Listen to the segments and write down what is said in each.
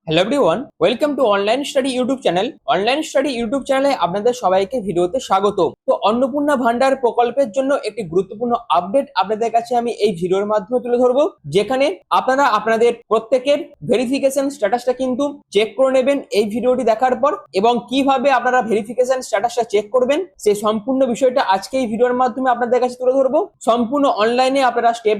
Hello everyone, welcome to online study YouTube channel. Online study YouTube চ্যানেলে আপনাদের সবাইকে ভিডিওতে স্বাগত। তো অন্নপূর্ণা ভান্ডার প্রকল্পের জন্য একটি গুরুত্বপূর্ণ আপডেট আপনাদের কাছে আমি এই ভিডিওর মাধ্যমে তুলে ধরবো, যেখানে আপনারা আপনাদের প্রত্যেকের ভেরিফিকেশন স্ট্যাটাসটা কিন্তু চেক করে নেবেন এই ভিডিওটি দেখার পর, এবং কিভাবে আপনারা ভেরিফিকেশন স্ট্যাটাসটা চেক করবেন সেই সম্পূর্ণ বিষয়টা আজকে এই ভিডিওর মাধ্যমে আপনাদের কাছে তুলে ধরবো। সম্পূর্ণ অনলাইনে আপনারা স্টেপ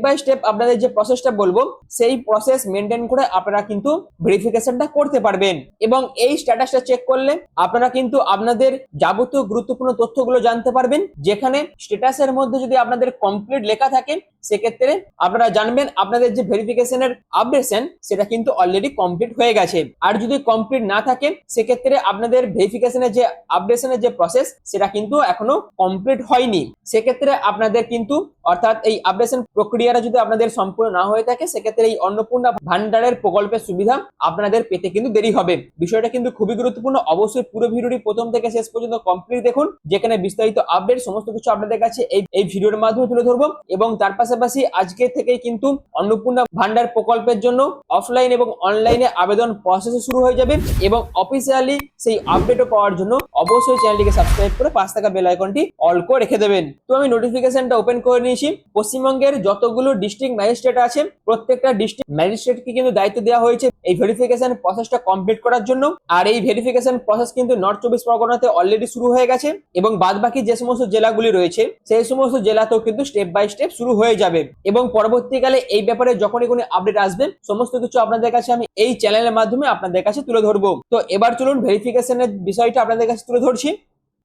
বাই স্টেপ আপনাদের যে প্রসেসটা বলবো সেই প্রসেস মেনটেন করে আপনারা কিন্তু ভেরিফিকেশনটা করতে পারবেন। এবং এই স্ট্যাটাসটা চেক করলে আপনারা কিন্তু আপনাদের যাবতীয় গুরুত্বপূর্ণ তথ্যগুলো জানতে পারবেন, যেখানে স্ট্যাটাসের মধ্যে যদি আপনাদের কমপ্লিট লেখা থাকে সেক্ষেত্রে আপনারা জানবেন আপনাদের যে ভেরিফিকেশনের আপডেশন সেটা কিন্তু অলরেডি কমপ্লিট হয়ে গেছে। আর যদি কমপ্লিট না থাকে সেক্ষেত্রে আপনাদের ভেরিফিকেশনের যে আপডেশনের যে প্রসেস সেটা কিন্তু এখনো কমপ্লিট হয়নি। সেক্ষেত্রে আপনাদের কিন্তু অর্থাৎ এই আপডেশন প্রক্রিয়াটা যদি আপনাদের সম্পূর্ণ না হয়ে থাকে সেক্ষেত্রে এই অন্নপূর্ণা ভান্ডারের প্রকল্পের সুবিধা আপনাদের পেতে কিন্তু দেরি হবে। বিষয়টা কিন্তু খুবই গুরুত্বপূর্ণ, অবশ্যই পুরো ভিডিওটি প্রথম থেকে শেষ পর্যন্ত কমপ্লিট দেখুন, যেখানে বিস্তারিত আপডেট সমস্ত কিছু আপনাদের কাছে এই ভিডিওর মাধ্যমে তুলে ধরবো। এবং তার পাশাপাশি আজকে থেকে কিন্তু অন্নপূর্ণা ভান্ডার প্রকল্পের জন্য অফলাইন এবং অনলাইনে আবেদন প্রসেস শুরু হয়ে যাবে, এবং অফিসিয়ালি সেই আপডেটও পাওয়ার জন্য অবশ্যই চ্যানেলটিকে সাবস্ক্রাইব করে পাশে থাকা বেল আইকনটি অল করে রেখে দেবেন। তো আমি নোটিফিকেশনটা ওপেন করে নিয়েছি। পশ্চিমবঙ্গের যতগুলো ডিস্ট্রিক্ট ম্যাজিস্ট্রেট আছে প্রত্যেকটা ডিস্ট্রিক্ট ম্যাজিস্ট্রেটকে কিন্তু দায়িত্ব দেওয়া হয়েছে এই ভেরিফিকেশন প্রসেসটা কমপ্লিট করার জন্য। আর এই ভেরিফিকেশন প্রসেস কিন্তু নর্থ 24 পরগনাতে অলরেডি শুরু হয়ে গেছে, এবং বাদবাকি যে সমস্ত জেলাগুলি রয়েছে সেই সমস্ত জেলাতেও কিন্তু স্টেপ বাই স্টেপ শুরু হয়ে যাবে। এবং পরবর্তীকালে এই ব্যাপারে যখনই কোনো আপডেট আসবে সমস্ত কিছু আপনাদের কাছে আমি এই চ্যানেলের মাধ্যমে আপনাদের কাছে তুলে ধরবো। তো এবার চলুন ভেরিফিকেশনের বিষয়টা আপনাদের কাছে তুলে ধরছি।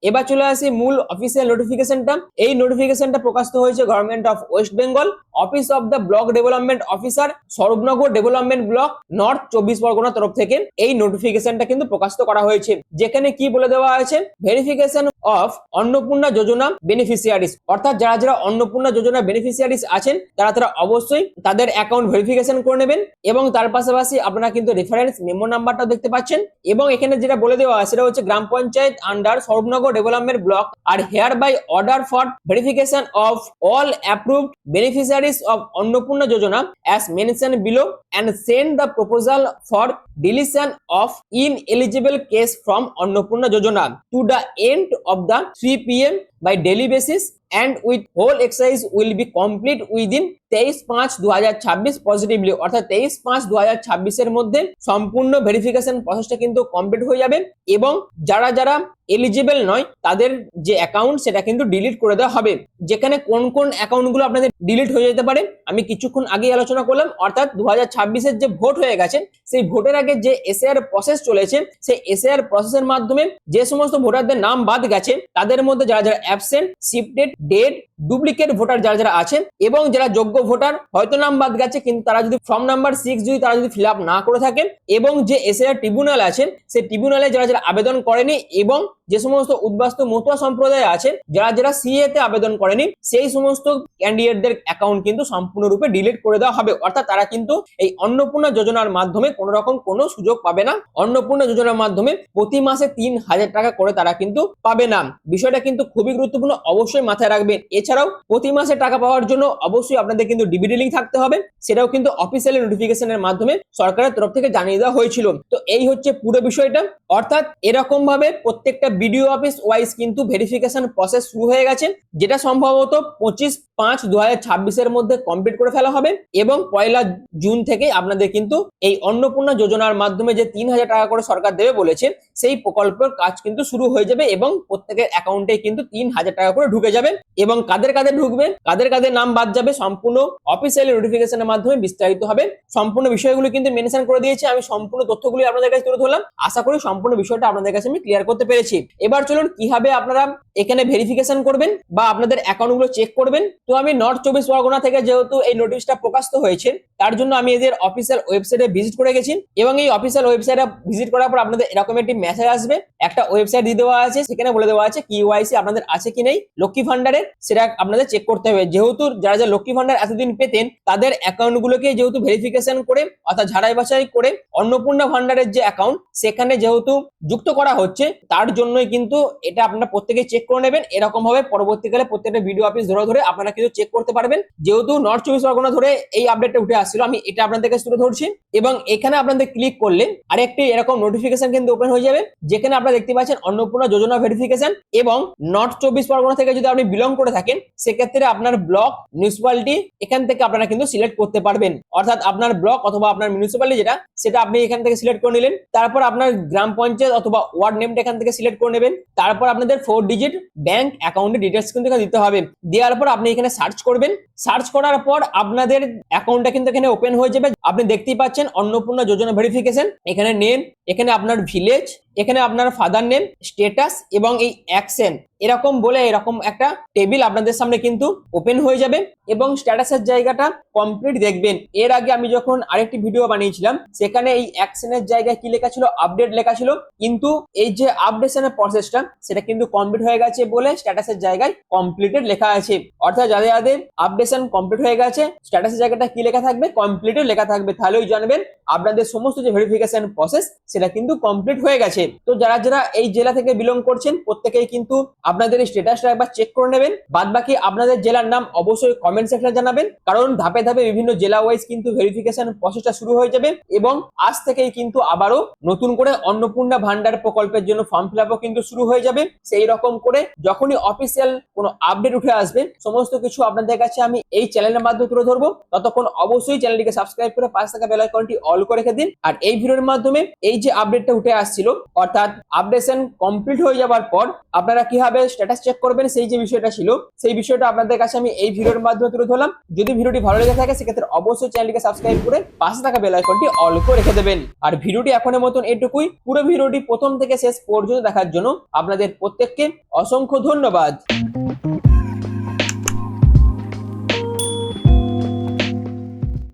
এবার চলে আসি মূল অফিসিয়াল নোটিফিকেশনটা। এই নোটিফিকেশনটা প্রকাশিত হয়েছে government of West Bengal, office of the block development officer, Swarupnagar development block, north 24 Pargana তরফ থেকে এই নোটিফিকেশনটা কিন্তু প্রকাশিত করা হয়েছে। যেখানে কি বলে দেওয়া আছে, verification of Annapurna Yojana beneficiaries, অর্থাৎ যারা যারা অন্নপূর্ণা যোজনা বেনিফিশিয়ারিজ আছেন তারা অবশ্যই তাদের অ্যাকাউন্ট ভেরিফিকেশন করে নেবেন। এবং তার পাশাপাশি আপনারা কিন্তু রেফারেন্স মেমো নাম্বারটা দেখতে পাচ্ছেন। এবং এখানে যেটা বলে দেওয়া আছে সেটা হচ্ছে gram panchayat under Swarupnagar development block আর here by order for verification of all approved beneficiaries of Annapurna Yojana as mentioned below and send the proposal for deletion of ineligible case from Annapurna Yojana to the end of the 3 p.m. by daily basis, and with whole exercise will be complete within 23/5/2026 positively, অর্থাৎ 23/5/2026 এর মধ্যে সম্পূর্ণ verification প্রসেসটা কিন্তু complete হয়ে যাবে। এবং যারা যারা এলিজিবল নয় তাদের যে অ্যাকাউন্ট সেটা কিন্তু ডিলিট করে দেওয়া হবে। যেখানে কোন কোন অ্যাকাউন্টগুলো আপনাদের ডিলিট হয়ে যেতে পারে আমি কিছুক্ষণ আগেই আলোচনা করলাম, অর্থাৎ 2026 যে ভোট হয়ে গেছে সেই ভোটের আগে যে এসআইআর প্রসেস চলেছে সেই এসআইআর প্রসেসের মাধ্যমে যে সমস্ত ভোটারদের নাম বাদ গেছে তাদের মধ্যে যারা যারা absent, shifted, dead, duplicate voter যারা যারা আছেন, এবং যারা যোগ্য ভোটার হয়তো নাম বাদ গেছে কিন্তু তারা যদি ফর্ম নাম্বার 6 যদি তারা যদি ফিল আপ না করে থাকেন, এবং যে এসআইআর ট্রিব্যুনাল আছে সেই ট্রিব্যুনালে যারা যারা আবেদন করেনি, এবং যে সমস্ত উদ্বাস্তু মতুয়া সম্প্রদায় আছে যারা যারা সিএ তে আবেদন করেনি সেই সমস্ত ক্যান্ডিডেটদের অ্যাকাউন্ট কিন্তু সম্পূর্ণরূপে ডিলিট করে দেওয়া হবে। অর্থাৎ তারা কিন্তু এই অন্নপূর্ণা যোজনার মাধ্যমে কোনো রকম কোনো সুযোগ পাবে না। অন্নপূর্ণা যোজনার মাধ্যমে প্রতি মাসে 3000 টাকা করে তারা কিন্তু পাবে না। বিষয়টা কিন্তু খুবই গুরুত্বপূর্ণ, অবশ্যই মাথায় রাখবেন। এছাড়াও প্রতি মাসে টাকা পাওয়ার জন্য অবশ্যই আপনাদের কিন্তু ডিবিটি লিংক থাকতে হবে, সেটাও কিন্তু অফিসিয়াল নোটিফিকেশনের মাধ্যমে সরকারের তরফ থেকে জানিয়ে দেওয়া হয়েছিল। তো এই হচ্ছে পুরো বিষয়টা। অর্থাৎ এরকম ভাবে প্রত্যেকটা বিডিও অফিস ওয়াইজ কিন্তু ভেরিফিকেশন প্রসেস শুরু হয়ে গেছে, যেটা সম্ভবত 25/5/2026 এর মধ্যে কমপ্লিট করে ফেলা হবে। এবং 1 জুন থেকে আপনাদের কিন্তু এই অন্নপূর্ণা যোজনার মাধ্যমে যে 3000 টাকা করে সরকার দেবে বলেছে সেই প্রকল্পের কাজ কিন্তু শুরু হয়ে যাবে, এবং প্রত্যেকের অ্যাকাউন্টে কিন্তু 3000 টাকা করে ঢুকে যাবে। এবং কাদের কাদের ঢুকবে, কাদের কাদের নাম বাদ যাবে সম্পূর্ণ অফিসিয়ালি নোটিফিকেশনের মাধ্যমে বিস্তারিত হবে। সম্পূর্ণ বিষয়গুলো কিন্তু মেনশন করে দিয়েছে, আমি সম্পূর্ণ তথ্যগুলো আপনাদের কাছে তুলে ধরলাম। আশা করি সম্পূর্ণ বিষয়টা আপনাদের কাছে আমি ক্লিয়ার করতে পেরেছি। এবার চলুন কিভাবে আপনারা এখানে ভেরিফিকেশন করবেন বা আপনাদের অ্যাকাউন্টগুলো চেক করবেন। তো আমি নর্থ 24 পরগনা থেকে যেহেতু এই নোটিশটা প্রকাশিত হয়েছে তার জন্য আমি এদের অফিসিয়াল ওয়েবসাইটে ভিজিট করে গেছি, এবং এই অফিসিয়াল ওয়েবসাইটে ভিজিট করার পর আপনাদের এরকম একটি মেসেজ আসবে, একটা ওয়েবসাইট দিয়ে দেওয়া আছে, সেখানে বলে দেওয়া আছে কিওয়াইসি আপনাদের আছে কি নেই লক্ষ্মী ভান্ডারের, সেটা আপনাদের চেক করতে হবে। যেহেতু যারা যারা লক্ষ্মী ভান্ডার এতদিন পেতেন তাদের অ্যাকাউন্ট গুলোকে যেহেতু ভেরিফিকেশন করে অর্থাৎ ঝাড়াই বাছাই করে অন্নপূর্ণা ভান্ডারের যে অ্যাকাউন্ট সেখানে যেহেতু যুক্ত করা হচ্ছে, তার জন্যই কিন্তু এটা আপনারা প্রত্যেকে চেক করে নেবেন। এরকম ভাবে পরবর্তীকালে প্রত্যেকটা ভিডিও অফিস ধরে ধরে আপনারা কিন্তু চেক করতে পারবেন। যেহেতু নর্থ চব্বিশ পরগনা ধরে এই আপডেটটা উঠে আসছিল, আমি এটা আপনাদের কাছে তুলে ধরছি। এবং এখানে আপনাদের ক্লিক করলে আরেকটি এরকম নোটিফিকেশন কিন্তু ওপেন হয়ে যাবে, যেখানে আপনারা দেখতে পাচ্ছেন অন্নপূর্ণা যোজনা ভেরিফিকেশন। এবং নর্থ চব্বিশ পরগনা থেকে যদি আপনি বিলং করে থাকেন, সেক্ষেত্রে আপনার ব্লক মিউনিসিপালিটি এখান থেকে আপনারা কিন্তু সিলেক্ট করতে পারবেন। অর্থাৎ আপনার ব্লক অথবা আপনার মিউনিসিপালিটি যেটা, সেটা আপনি এখান থেকে সিলেক্ট করে নিলেন। তারপর আপনার গ্রাম পঞ্চায়েত অথবা ওয়ার্ড নেমটা এখান থেকে সিলেক্ট করে নেবেন। তারপর আপনাদের 4 ডিজিট ব্যাংক অ্যাকাউন্টের ডিটেলস কিন্তু এখানে দিতে হবে। দেওয়ার পর আপনি এখানে সার্চ করবেন। সার্চ করার পর আপনাদের অ্যাকাউন্টটা কিন্তু এখানে ওপেন হয়ে যাবে। আপনি দেখতেই পাচ্ছেন অন্নপূর্ণা যোজনা ভেরিফিকেশন, এখানে নেম, এখানে আপনার ভিলেজ, এখানে আপনার ফাদার নেম, স্ট্যাটাস এবং এই অ্যাকশন এরকম বলে এরকম একটা টেবিল আপনাদের সামনে কিন্তু ওপেন হয়ে যাবে। এবং স্ট্যাটাসের জায়গাটা কমপ্লিট দেখবেন। এর আগে আমি যখন আরেকটি ভিডিও বানিয়েছিলাম, সেখানে এই অ্যাকশনের জায়গায় কি লেখা ছিল, আপডেট লেখা ছিল, কিন্তু এই যে আপডেশনের প্রসেসটা সেটা কিন্তু কমপ্লিট হয়ে গেছে বলে স্ট্যাটাসের জায়গায় কমপ্লিটেড লেখা আছে। অর্থাৎ যাদের যাদের আপডেশন কমপ্লিট হয়ে গেছে, স্ট্যাটাসের জায়গাটা কি লেখা থাকবে, কমপ্লিটেড লেখা থাকবে। তাহলেই জানবেন আপনাদের সমস্ত যে ভেরিফিকেশন প্রসেস সেটা কিন্তু কমপ্লিট হয়ে গেছে। তো যারা যারা এই জেলা থেকে বিলং করছেন প্রত্যেকেই কিন্তু আপনাদের এই স্ট্যাটাসটা একবার চেক করে নেবেন। বাদ বাকি আপনাদের জেলার নাম অবশ্যই কমেন্ট সেকশনে জানাবেন, কারণ ধাপে ধাপে বিভিন্ন জেলা ওয়াইজ কিন্তু ভেরিফিকেশন প্রসেসটা শুরু হয়ে যাবে। এবং আজ থেকেই কিন্তু আবারও নতুন করে অন্নপূর্ণা ভান্ডার প্রকল্পের জন্য ফর্ম ফিল আপও কিন্তু শুরু হয়ে যাবে। সেই রকম করে যখনই অফিসিয়াল কোনো আপডেট উঠে আসবে, সমস্ত কিছু আপনাদের কাছে আমি এই চ্যানেলের মাধ্যমে তুলে ধরবো। ততক্ষণ অবশ্যই চ্যানেলটিকে সাবস্ক্রাইব করে পাশে থাকা বেল আইকনটি অল করে রেখে দিন। আর এই ভিডিওর মাধ্যমে এই যে আপডেটটা উঠে আসছিল, অর্থাৎ আপডেশন কমপ্লিট হয়ে যাওয়ার পর আপনারা কিভাবে স্ট্যাটাস চেক করবেন সেই যে বিষয়টা ছিল, সেই বিষয়টা আপনাদের কাছে আমি এই ভিডিওর মাধ্যমে তুলে ধরলাম। যদি ভিডিওটি ভালো লেগে থাকে সেক্ষেত্রে অবশ্যই চ্যানেলটিকে সাবস্ক্রাইব করে পাশে থাকা বেল আইকনটি অল করে রেখে দেবেন। আর ভিডিওটি এখনের মতন এটুকুই। পুরো ভিডিওটি প্রথম থেকে শেষ পর্যন্ত দেখার জন্য আপনাদের প্রত্যেককে অসংখ্য ধন্যবাদ।